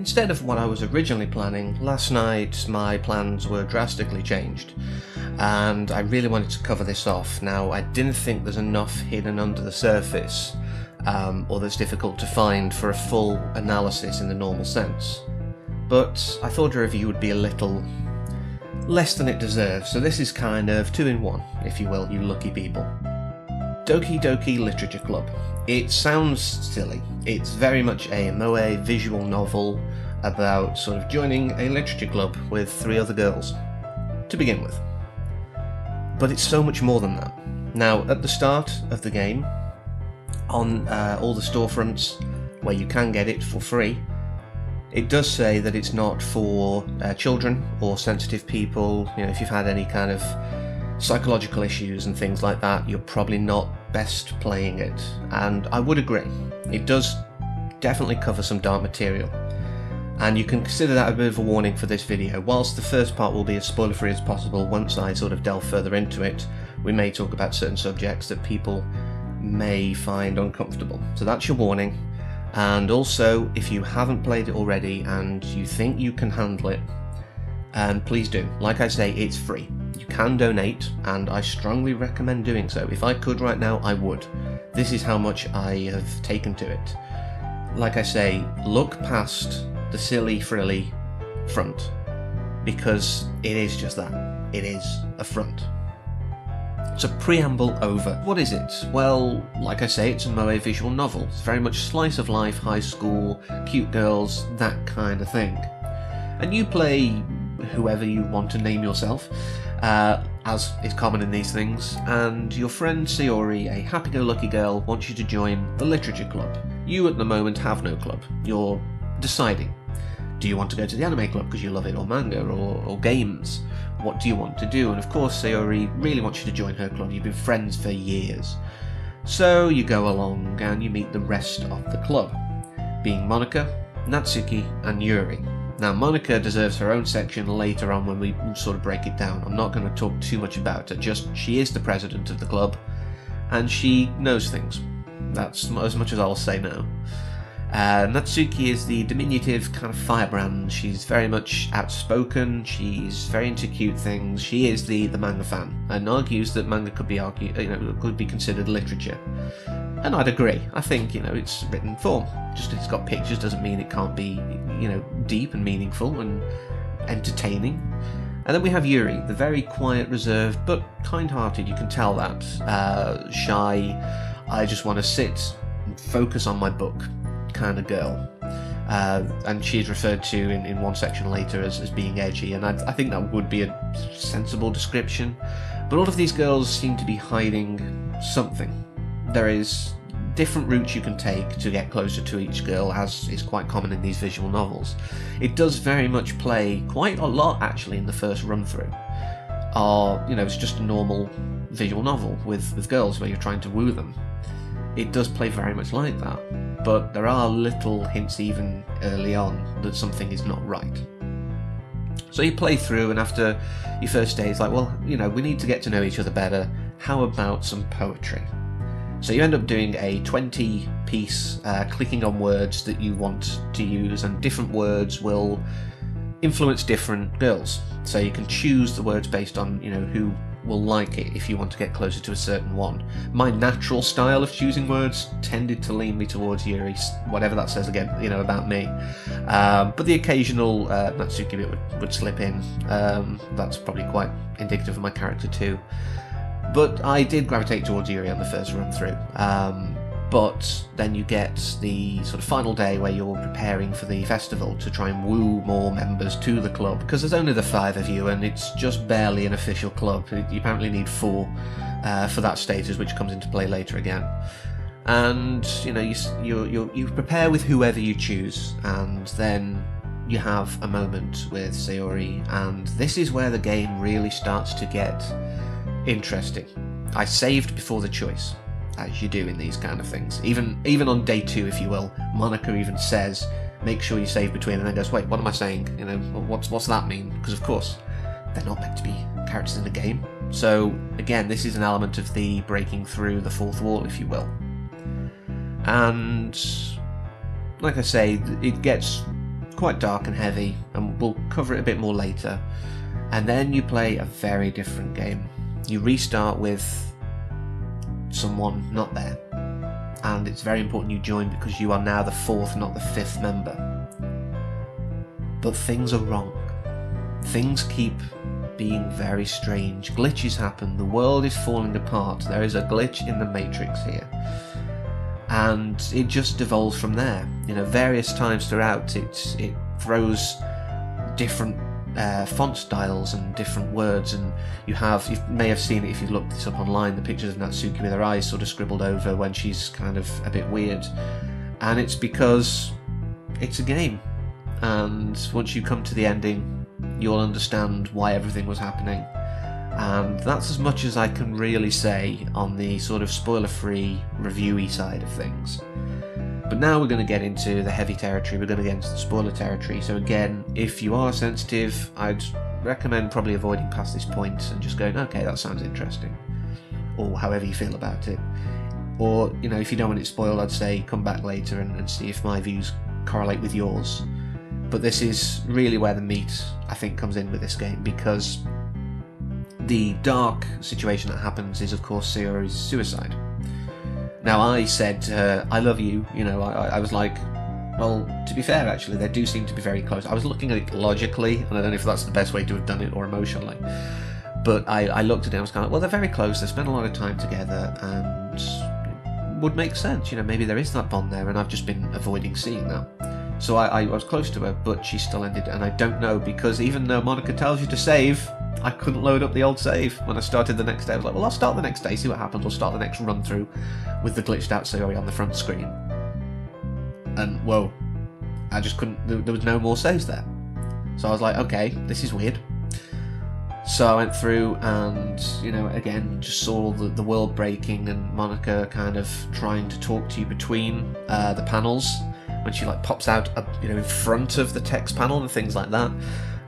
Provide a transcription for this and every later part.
instead of what I was originally planning, last night my plans were drastically changed, and I really wanted to cover this off. Now, I didn't think there's enough hidden under the surface, or that's difficult to find for a full analysis in the normal sense. But I thought a review would be a little less than it deserves, so this is kind of 2 in 1, if you will, you lucky people. Doki Doki Literature Club. It sounds silly. It's very much a moe visual novel about sort of joining a literature club with 3 other girls, to begin with. But it's so much more than that. Now, at the start of the game, on all the storefronts where you can get it for free, it does say that it's not for children or sensitive people. You know, if you've had any kind of psychological issues and things like that, you're probably not best playing it. And I would agree. It does definitely cover some dark material. And you can consider that a bit of a warning for this video. Whilst the first part will be as spoiler-free as possible, once I sort of delve further into it, we may talk about certain subjects that people may find uncomfortable. So that's your warning. And also, if you haven't played it already and you think you can handle it, please do. Like I say, it's free. You can donate, and I strongly recommend doing so. If I could right now, I would. This is how much I have taken to it. Like I say, look past the silly, frilly front, because it is just that. It is a front. So, preamble over. What is it? Well, like I say, it's a moe visual novel. It's very much slice of life, high school, cute girls, that kind of thing. And you play whoever you want to name yourself, as is common in these things, and your friend Sayori, a happy-go-lucky girl, wants you to join the literature club. You at the moment have no club. You're deciding. Do you want to go to the anime club because you love it, or manga, or games? What do you want to do? And of course, Sayori really wants you to join her club. You've been friends for years. So you go along and you meet the rest of the club, being Monika, Natsuki, and Yuri. Now, Monika deserves her own section later on when we sort of break it down. I'm not going to talk too much about it, just she is the president of the club, and she knows things. That's as much as I'll say now. Natsuki is the diminutive kind of firebrand. She's very much outspoken, she's very into cute things, she is the manga fan, and argues that manga could be considered literature. And I'd agree. I think, it's written form. Just because it's got pictures doesn't mean it can't be, deep and meaningful and entertaining. And then we have Yuri, the very quiet, reserved, but kind-hearted, you can tell that. Shy, I just want to sit and focus on my book kind of girl. And she's referred to in one section later as being edgy, and I think that would be a sensible description. But all of these girls seem to be hiding something. There is different routes you can take to get closer to each girl, as is quite common in these visual novels. It does very much play quite a lot, actually, in the first run-through. It's just a normal visual novel with girls where you're trying to woo them. It does play very much like that, but there are little hints even early on that something is not right. So you play through, and after your first day, it's like, well, we need to get to know each other better. How about some poetry? So you end up doing a 20-piece clicking on words that you want to use, and different words will influence different girls. So you can choose the words based on, who will like it if you want to get closer to a certain one. My natural style of choosing words tended to lean me towards Yuri, whatever that says again, about me. But the occasional Natsuki bit would slip in. That's probably quite indicative of my character too. But I did gravitate towards Yuri on the first run through. But then you get the sort of final day where you're preparing for the festival to try and woo more members to the club, because there's only the 5 of you and it's just barely an official club. You apparently need 4 for that status, which comes into play later again. And you prepare with whoever you choose, and then you have a moment with Sayori, and this is where the game really starts to get interesting. I saved before the choice, as you do in these kind of things. Even on day 2, if you will, Monika even says, make sure you save between, and then goes, wait, what am I saying? What's that mean? Because of course, they're not meant to be characters in the game. So again, this is an element of the breaking through the fourth wall, if you will. And like I say, it gets quite dark and heavy, and we'll cover it a bit more later. And then you play a very different game. You restart with someone not there, and it's very important you join because you are now the 4th, not the 5th member. But things are wrong. Things keep being very strange. Glitches happen. The world is falling apart. There is a glitch in the Matrix here. And it just devolves from there. You know, various times throughout it throws different font styles and different words, and you may have seen it if you've looked this up online, the pictures of Natsuki with her eyes sort of scribbled over when she's kind of a bit weird. And it's because it's a game, and once you come to the ending you'll understand why everything was happening. And that's as much as I can really say on the sort of spoiler-free, reviewy side of things. But now we're going to get into the heavy territory, we're going to get into the spoiler territory. So again, if you are sensitive, I'd recommend probably avoiding past this point and just going, okay, that sounds interesting, or however you feel about it. Or, you know, if you don't want it spoiled, I'd say come back later and see if my views correlate with yours. But this is really where the meat, I think, comes in with this game, because the dark situation that happens is, of course, Sayori's suicide. Now, I said to her, I love you, you know, I was like, well, to be fair, actually, they do seem to be very close. I was looking at it logically, and I don't know if that's the best way to have done it, or emotionally. But I looked at it and I was kind of, well, they're very close, they spent a lot of time together, and it would make sense, you know, maybe there is that bond there, and I've just been avoiding seeing that. So I was close to her, but she still ended, and I don't know, because even though Monika tells you to save, I couldn't load up the old save. When I started the next day, I was like, well, I'll start the next day, see what happens, I'll start the next run through with the glitched out Sayori on the front screen. And whoa, I just couldn't, there was no more saves there. So I was like, okay, this is weird. So I went through and, you know, again, just saw the world breaking and Monika kind of trying to talk to you between the panels, when she like pops out, you know, in front of the text panel and things like that.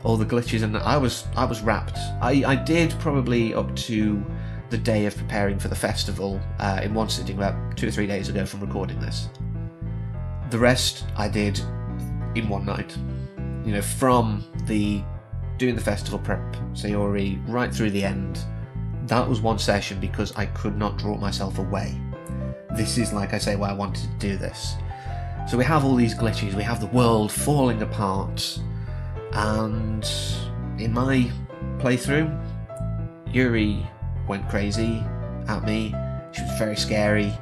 All the glitches, and I was wrapped. I did probably up to the day of preparing for the festival in one sitting about 2 or 3 days ago from recording this. The rest I did in one night. You know, from doing the festival prep, Sayori, right through the end. That was one session because I could not draw myself away. This is, like I say, why I wanted to do this. So we have all these glitches, we have the world falling apart, and in my playthrough, Yuri went crazy at me. She was very scary,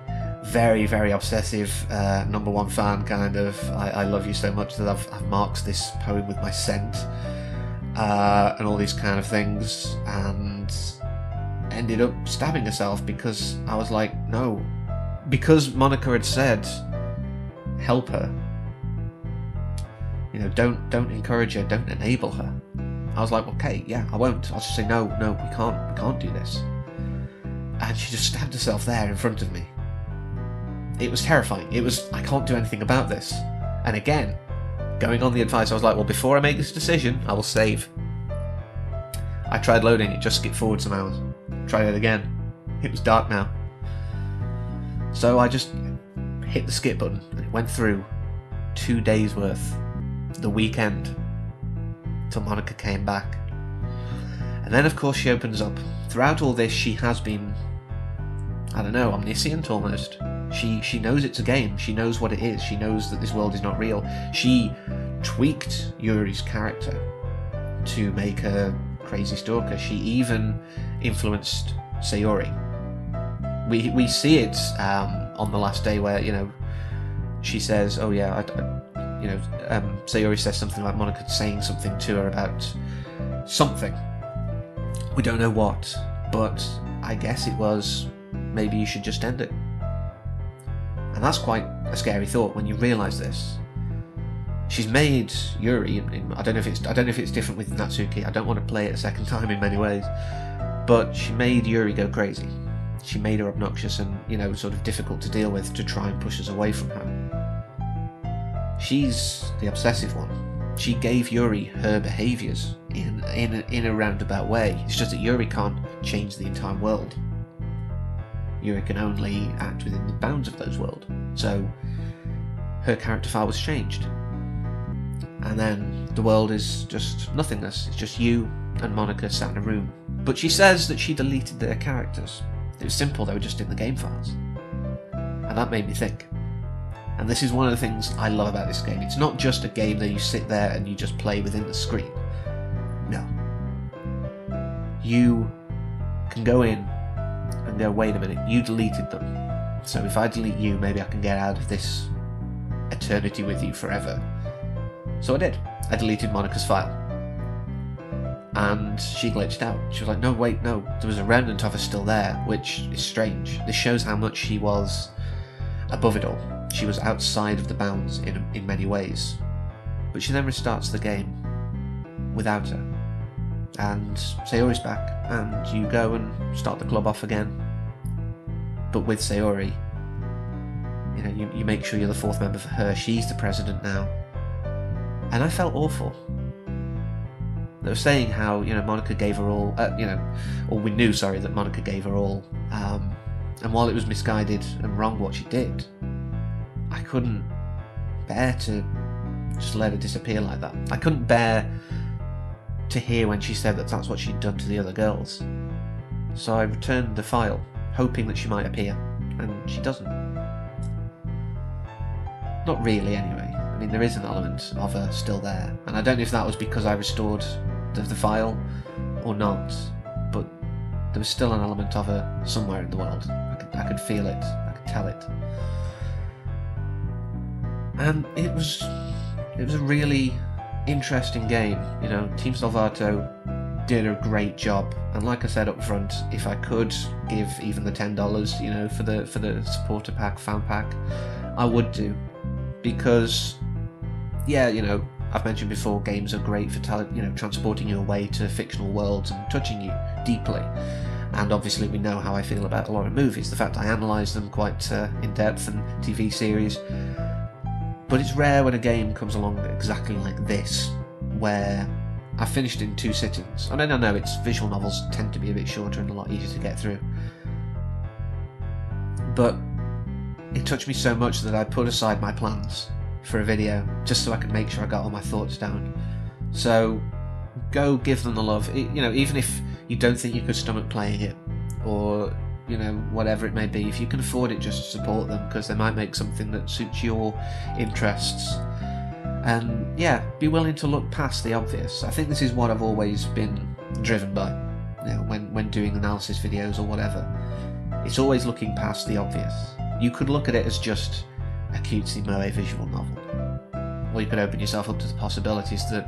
very, very obsessive, #1 fan kind of. I love you so much that I've marked this poem with my scent, and all these kind of things, and ended up stabbing herself because I was like, no. Because Monika had said, help her. You know, don't encourage her, don't enable her. I was like, okay, yeah, I won't. I'll just say, no, we can't do this. And she just stabbed herself there in front of me. It was terrifying. It was, I can't do anything about this. And again, going on the advice, I was like, well, before I make this decision, I will save. I tried loading, it just skipped forward some hours. Tried it again. It was dark now. So I just hit the skip button, and it went through 2 days worth, the weekend, till Monika came back. And then of course she opens up. Throughout all this she has been, I don't know, omniscient almost. She knows it's a game, she knows what it is, she knows that this world is not real. She tweaked Yuri's character to make her crazy stalker. She even influenced Sayori. We see it on the last day where, you know, she says, oh yeah, Sayori says something about Monika saying something to her about something. We don't know what, but I guess it was, maybe you should just end it. And that's quite a scary thought when you realise this. She's made Yuri, I don't know if it's different with Natsuki, I don't want to play it a second time in many ways, but she made Yuri go crazy. She made her obnoxious and, you know, sort of difficult to deal with to try and push us away from her. She's the obsessive one. She gave Yuri her behaviours in a roundabout way. It's just that Yuri can't change the entire world. Yuri can only act within the bounds of those worlds. So her character file was changed. and then the world is just nothingness. It's just you and Monika sat in a room. But she says that she deleted their characters. It was simple, they were just in the game files. And that made me think. And this is one of the things I love about this game. It's not just a game that you sit there and you just play within the screen. No. You can go in and go, wait a minute, you deleted them. So if I delete you, maybe I can get out of this eternity with you forever. So I did. I deleted Monika's file. And she glitched out. She was like, no, wait, no. There was a remnant of her still there, which is strange. This shows how much she was above it all. She was outside of the bounds in many ways. But she then restarts the game without her. And Sayori's back, and you go and start the club off again. But with Sayori, you know, you make sure you're the fourth member for her. She's the president now. And I felt awful. They were saying how, you know, Monika gave her all, or we knew, sorry, that Monika gave her all. And while it was misguided and wrong what she did, I couldn't bear to just let her disappear like that. I couldn't bear to hear when she said that that's what she'd done to the other girls. So I returned the file, hoping that she might appear, and she doesn't. Not really, anyway. I mean, there is an element of her still there, and I don't know if that was because I restored the file or not, but there was still an element of her somewhere in the world. I could feel it, I could tell it. And it was a really interesting game. You know, Team Salvato did a great job, and like I said up front, if I could give even the $10, you know, for the supporter pack, fan pack, I would do, because yeah, you know, I've mentioned before, games are great for transporting you away to fictional worlds and touching you deeply. And obviously we know how I feel about a lot of movies, the fact I analyse them quite in depth, and TV series. But it's rare when a game comes along exactly like this, where I finished in 2 sittings. I mean, I know visual novels tend to be a bit shorter and a lot easier to get through. But it touched me so much that I put aside my plans for a video, just so I could make sure I got all my thoughts down. So go give them the love. You know, even if you don't think you could stomach playing it, or you know, whatever it may be, if you can afford it, just support them, because they might make something that suits your interests. And yeah, be willing to look past the obvious. I think this is what I've always been driven by, you know, when doing analysis videos or whatever. It's always looking past the obvious. You could look at it as just a cutesy moe visual novel, or you could open yourself up to the possibilities that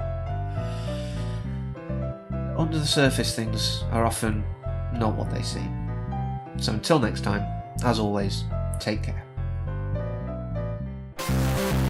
under the surface things are often not what they seem. So until next time, as always, take care.